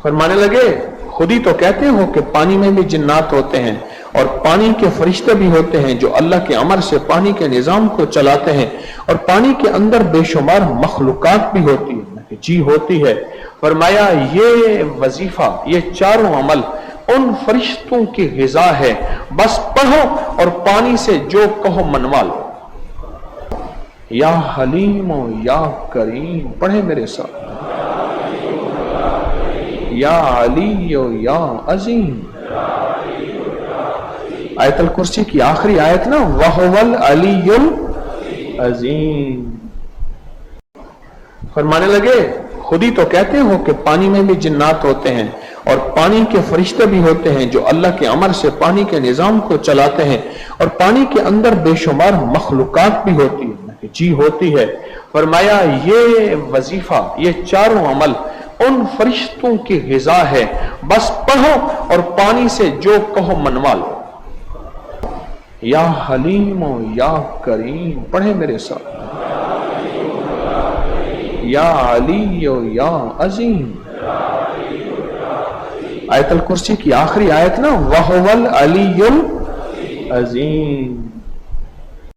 فرمانے لگے خود ہی تو کہتے ہو کہ پانی میں بھی جنات ہوتے ہیں اور پانی کے فرشتے بھی ہوتے ہیں جو اللہ کے امر سے پانی کے نظام کو چلاتے ہیں، اور پانی کے اندر بے شمار مخلوقات بھی ہوتی ہے۔ جی ہوتی ہے۔ فرمایا یہ وظیفہ، یہ چاروں عمل ان فرشتوں کی غذا ہے، بس پڑھو اور پانی سے جو کہو منوا لو۔ یا حلیم و یا کریم، پڑھے میرے ساتھ، یا علی و یا عظیم۔ آیت الکرسی کی آخری آیت نا، وَهُوَ الْعَلِيُّ الْعَظِيمُ۔ فرمانے لگے خود ہی تو کہتے ہو کہ پانی میں بھی جنات ہوتے ہیں اور پانی کے فرشتے بھی ہوتے ہیں جو اللہ کے امر سے پانی کے نظام کو چلاتے ہیں، اور پانی کے اندر بے شمار مخلوقات بھی ہوتی ہے۔ جی ہوتی ہے۔ فرمایا یہ وظیفہ، یہ چاروں عمل ان فرشتوں کی غذا ہے، بس پڑھو اور پانی سے جو کہو منوا لو۔ یا حلیم و یا کریم، پڑھے میرے ساتھ، یا علی و یا عظیم۔ آیت الکرسی کی آخری آیت نا، وَهُوَ الْعَلِيُّ الْعَظِيمُ۔